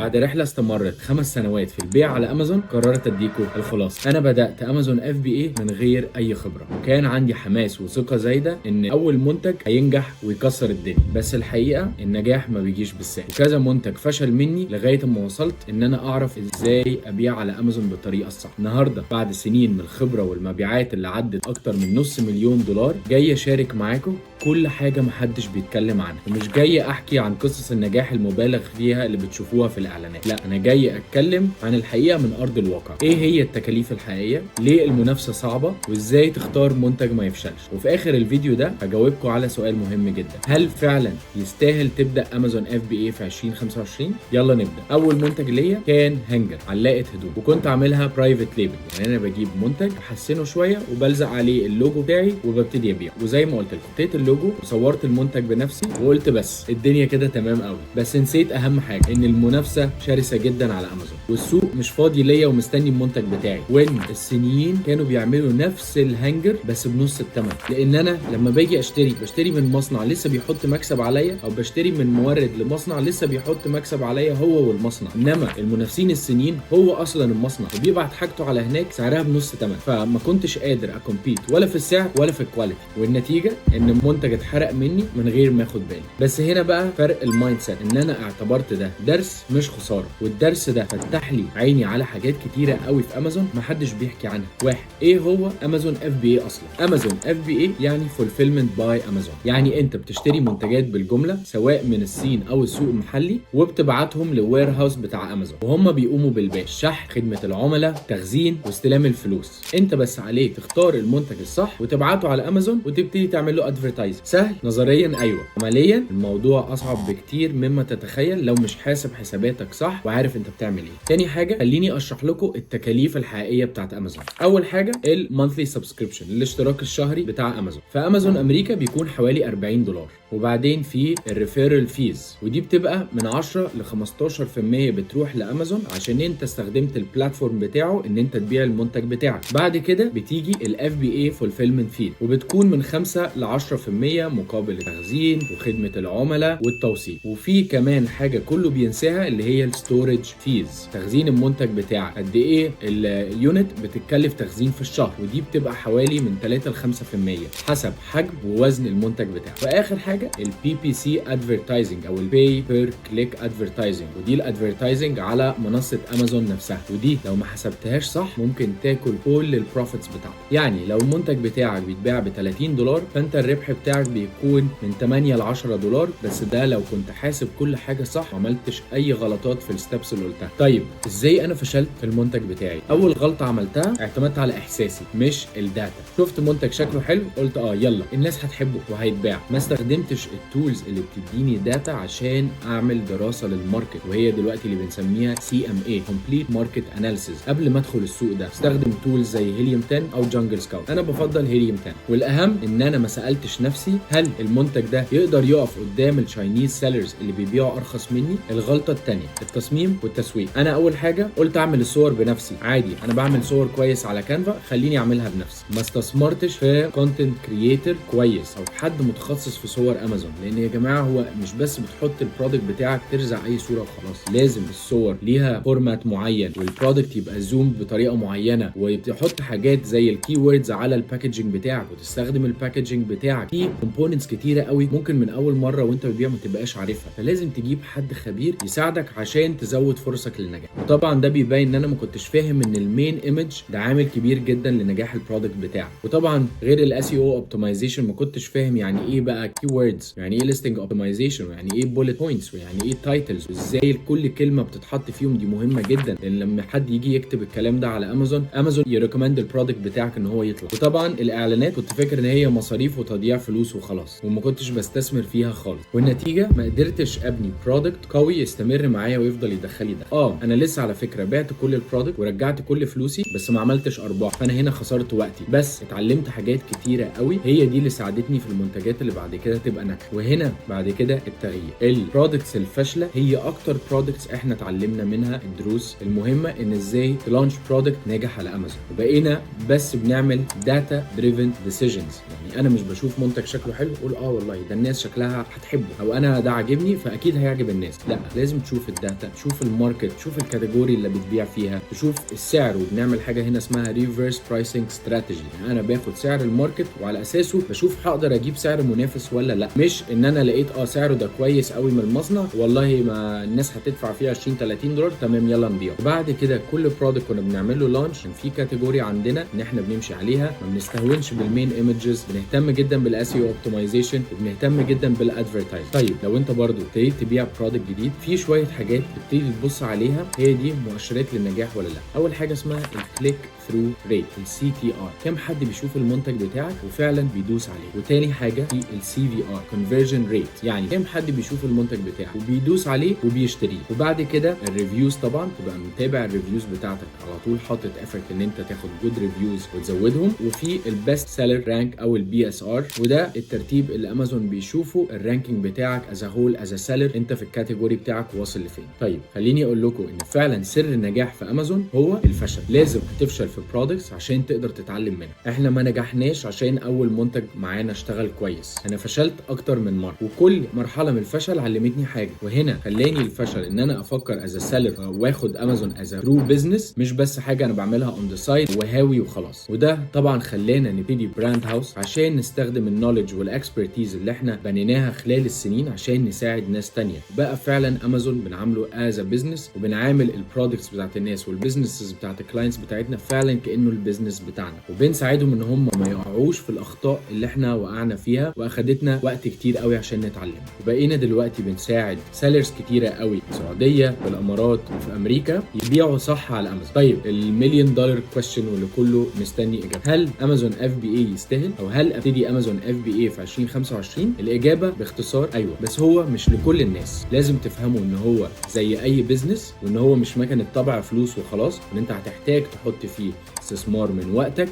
بعد رحله استمرت 5 سنوات في البيع على امازون قررت اديكم الخلاصه. انا بدات امازون FBA من غير اي خبره، وكان عندي حماس وثقه زايده ان اول منتج هينجح ويكسر الدنيا. بس الحقيقه النجاح ما بيجيش بالسهل، وكذا منتج فشل مني لغايه ما وصلت ان انا اعرف ازاي ابيع على امازون بالطريقه الصح. النهارده بعد سنين من الخبره والمبيعات اللي عدت اكتر من $500,000 جاي اشارك معاكم كل حاجه محدش بيتكلم عنها، ومش جاي احكي عن قصص النجاح المبالغ فيها اللي بتشوفوها في الاعلانات. لا، انا جاي اتكلم عن الحقيقه من ارض الواقع. ايه هي التكاليف الحقيقيه، ليه المنافسه صعبه، وازاي تختار منتج ما يفشلش. وفي اخر الفيديو ده هجاوبكم على سؤال مهم جدا: هل فعلا يستاهل تبدا امازون FBA في 2025؟ يلا نبدا. اول منتج ليا كان هانجر، علاقه هدوم، وكنت عاملها برايفت ليبل، يعني انا بجيب منتج احسنه شويه وبلزق عليه اللوجو بتاعي وببتدي ابيعه. وزي ما قلت لكم حطيت اللوجو وصورت المنتج بنفسي وقلت بس الدنيا كده تمام قوي. بس نسيت اهم حاجه، ان المنافسه شرسه جدا على امازون، والسوق مش فاضي ليا ومستني المنتج بتاعي. وان الصينيين كانوا بيعملوا نفس الهانجر بس بنص الثمن. لان انا لما باجي بشتري من مصنع لسه بيحط مكسب عليا، او بشتري من مورد لمصنع لسه بيحط مكسب عليا هو والمصنع. انما المنافسين الصينيين هو اصلا المصنع وبيبعت حاجته على هناك سعرها بنص ثمن، فما كنتش قادر اكمبيت ولا في السعر ولا في الكواليتي. والنتيجه ان المنتج اتحرق مني من غير ما اخد بالي. بس هنا بقى فرق المايند سيت، ان انا اعتبرت ده درس مش خساره، والدرس ده فتح لي عيني على حاجات كتيره قوي في امازون محدش بيحكي عنها. واحد، ايه هو امازون FBA اصلا؟ امازون FBA يعني fulfillment by امازون، يعني انت بتشتري منتجات بالجمله سواء من الصين او السوق المحلي وبتبعتهم للوير هاوس بتاع امازون، وهم بيقوموا بالباقي: الشحن، خدمه العملاء، تخزين، واستلام الفلوس. انت بس عليك تختار المنتج الصح وتبعته على امازون وتبتدي تعمل له ادفرتايز. سهل نظريا، ايوه. عمليا الموضوع اصعب بكتير مما تتخيل لو مش حاسب حساباتك صح وعارف انت بتعمل ايه. تاني حاجه، خليني اشرح لكم التكاليف الحقيقيه بتاعت امازون. اول حاجه المونثلي سبسكريبشن، الاشتراك الشهري بتاع امازون. فامازون امريكا بيكون حوالي $40. وبعدين في الريفيرال فيز، ودي بتبقى من 10 ل 15% بتروح لامازون عشان انت استخدمت البلاتفورم بتاعه ان انت تبيع المنتج بتاعك. بعد كده بتيجي FBA فولفيلمنت فيد، وبتكون من 5 ل 10% مقابل التخزين وخدمه العملاء والتوصيل. وفي كمان حاجه كله بينساها اللي هي الستورج فيز، تخزين المنتج بتاعك. قد ايه اليونت بتتكلف تخزين في الشهر، ودي بتبقى حوالي من 3 ل 5% حسب حجم ووزن المنتج بتاعك. واخر حاجه PPC ادفرتايزنج او الباي بير كليك ادفرتايزنج، ودي الادفرتايزنج على منصه امازون نفسها، ودي لو ما حسبتهاش صح ممكن تاكل كل البروفيتس بتاعتك. يعني لو المنتج بتاعك بيتباع ب $30 فانت الربح بتاعك بيكون من 8 ل $10، بس ده لو كنت حاسب كل حاجه صح وعملتش اي غلطات في الستبس اللي قلتها. طيب ازاي انا فشلت في المنتج بتاعي؟ اول غلطه عملتها، اعتمدت على احساسي مش الداتا. شفت منتج شكله حلو قلت يلا الناس هتحبه وهيتباع. ما استخدمتش التولز اللي بتديني داتا عشان اعمل دراسه للماركت، وهي دلوقتي اللي بنسميها CMA Complete Market Analysis. قبل ما ادخل السوق ده استخدم تولز زي هيليوم 10 او جانجل سكاوت. انا بفضل هيليوم 10. والاهم ان انا ما سالتش نفسي هل المنتج ده يقدر يقف قدام التشاينيز سيلرز اللي بيبيعوا ارخص مني. الغلطه الثانيه التصميم والتسويق. انا اول حاجه قلت اعمل الصور بنفسي، عادي انا بعمل صور كويس على كانفا، خليني اعملها بنفسي. ما استثمرتش في كونتنت كرييتور كويس او حد متخصص في صور امازون، لان يا جماعه هو مش بس بتحط البرودكت بتاعك ترزع اي صوره وخلاص، لازم الصور ليها فورمات معين، والبرودكت يبقى زوم بطريقه معينه، وتحط حاجات زي الكي ووردز على الباكجينج بتاعك، وتستخدم الباكجينج بتاعك. في كومبوننتس كتيره قوي ممكن من اول مره وانت بتبيع ما تبقاش عارفها، فلازم تجيب حد خبير يساعدك عشان تزود فرصك للنجاح. وطبعا ده بيبين ان انا ما كنتش فاهم ان المين ايمج ده عامل كبير جدا لنجاح البرودكت بتاعك. وطبعا غير الSEO اوبتمايزيشن ما كنتش فاهم يعني ايه بقى كي ووردز، يعني ايه ليستنج اوبتمايزيشن، ويعني ايه بولت بوينتس، ويعني ايه تايتلز، وازاي كل كلمه بتتحط فيهم. دي مهمه جدا، لان لما حد يجي يكتب الكلام ده على امازون يريكومند البرودكت بتاعك ان هو يطلع. وطبعا الاعلانات كنت فاكر ان هي مصاريف وتضييع فلوس وخلاص، وما كنتش بستثمر فيها خالص. والنتيجه ما قدرتش ابني برودكت قوي يستمر معايا ويفضل يدخل لي ده. انا لسه على فكره بعت كل البرودكت ورجعت كل فلوسي، بس ما عملتش ارباح، فانا هنا خسرت وقتي. بس اتعلمت حاجات كتيره قوي، هي دي اللي ساعدتني في المنتجات اللي بعد كده تبقى تبقى ناجحه. وهنا بعد كده التغيير. البرودكتس الفاشله هي اكتر برودكتس احنا اتعلمنا منها الدروس المهمه ان ازاي تلانش برودكت ناجح على امازون، وبقينا بس بنعمل داتا دريفن ديسيجنز. يعني انا مش بشوف منتج شكله حلو اقول والله ده الناس شكلها هتحبه، او انا ده عاجبني فاكيد هيعجب الناس. لا، لازم تشوف الداتا، تشوف الماركت، تشوف الكاتيجوري اللي بتبيع فيها، تشوف السعر، وبنعمل حاجه هنا اسمها ريفرس برايسنج استراتيجي. يعني انا باخد سعر الماركت وعلى اساسه بشوف هقدر اجيب سعر منافس ولا لا، مش ان انا لقيت سعره ده كويس قوي من المصنع والله ما الناس هتدفع فيه 20 30 دولار تمام يلا نبيعه. وبعد كده كل برودكت كنا بنعمل له لانش كان في كاتيجوري عندنا ان احنا بنمشي عليها، ما بنستهونش بالمين ايمجز، بنهتم جدا بالاس اي اوبتمايزيشن، وبنهتم جدا بالادفرتايز. طيب لو انت برضو ابتديت تبيع برودكت جديد، في شويه حاجات بتبتدي تبص عليها هي دي مؤشرات للنجاح ولا لا. اول حاجه اسمها الكليك ثرو ريت، السي تي ار، كم حد بيشوف المنتج بتاعك وفعلا بيدوس عليه. وتاني حاجه في السي في ار، كونفرجن ريت، يعني كم حد بيشوف المنتج بتاعك وبيدوس عليه وبيشتريه. وبعد كده الريفيوز، طبعا تبقى متابع الريفيوز بتاعتك على طول، حاطط افورت ان انت تاخد جود ريفيوز وتزودهم. وفي البيست سيلر رانك او البي اس ار، وده الترتيب اللي امازون بيشوفوا الرانكينج بتاعك از هول از سيلر، انت في الكاتيجوري بتاعك واصل لفين. طيب خليني اقول لكم ان فعلا سر النجاح في امازون هو الفشل. لازم هتفشل في برودكتس عشان تقدر تتعلم منها. احنا ما نجحناش عشان اول منتج معانا اشتغل كويس، انا فشلت اكتر من مره، وكل مرحله من الفشل علمتني حاجه. وهنا خلاني الفشل ان انا افكر از سيلر واخد امازون از ترو بزنس، مش بس حاجه انا بعملها اون ذا سايد وهاوي وخلاص. وده طبعا خلانا نبتدي براند هاوس عشان نستخدم النولج والاكسبرتيز اللي احنا بنيناها خلال السنين عشان نساعد ناس تانية. بقى فعلا امازون بنعامله از بزنس، وبنعامل البرودكتس بتاعت الناس والبزنسز بتاعت الكلاينتس بتاعتنا فعلا كانه البيزنس بتاعنا، وبنساعدهم ان هم ما يقعوش في الاخطاء اللي احنا وقعنا فيها واخدتنا وقت كتير قوي عشان نتعلم. وبقينا دلوقتي بنساعد سيلرز كتيره قوي في السعوديه، في الامارات، وفي امريكا يبيعوا صح على امازون. طيب المليون دولار كويستشن واللي كله مستني اجابه، هل امازون اف بي اي يستاهل؟ او هل ابتدي امازون اف بي اي في 2025؟ الاجابه باختصار ايوه، بس هو مش لكل الناس. لازم تفهموا ان هو زي اي بزنس، وان هو مش مكنه طبع فلوس وخلاص، وان انت هتحتاج تحط فيه استثمار من وقتك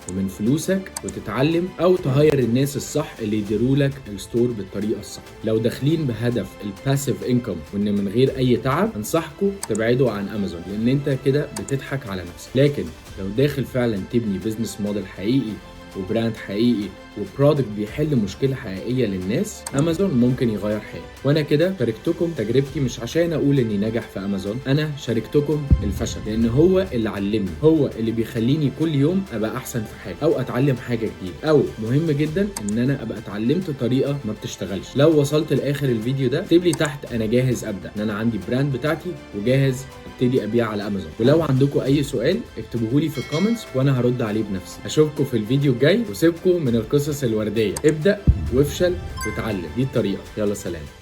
ومن فلوسك وتتعلم، او تهير الناس الصح اللي يديروا لك الستور بالطريقه الصح. لو داخلين بهدف الباسيف انكم وان من غير اي تعب، انصحكم تبعدوا عن امازون، لان انت كده بتضحك على نفسك. لكن لو داخل فعلا تبني بزنس موديل حقيقي وبراند حقيقي وبرودكت بيحل مشكله حقيقيه للناس، امازون ممكن يغير حياتك. وانا كده شاركتكم تجربتي مش عشان اقول اني ناجح في امازون، انا شاركتكم الفشل لان هو اللي علمني، هو اللي بيخليني كل يوم ابقى احسن في حاجه او اتعلم حاجه جديده، او مهم جدا ان انا ابقى اتعلمت طريقه ما بتشتغلش. لو وصلت لاخر الفيديو ده اكتب لي تحت انا جاهز ابدا، ان انا عندي براند بتاعتي وجاهز ابتدي ابيع على امازون. ولو عندكم اي سؤال اكتبوه لي في الكومنتس وانا هرد عليه بنفسي. اشوفكم في الفيديو الجاي، وسيبكم من القصص الورديه، ابدا وافشل وتعلم، دي الطريقه. يلا سلام.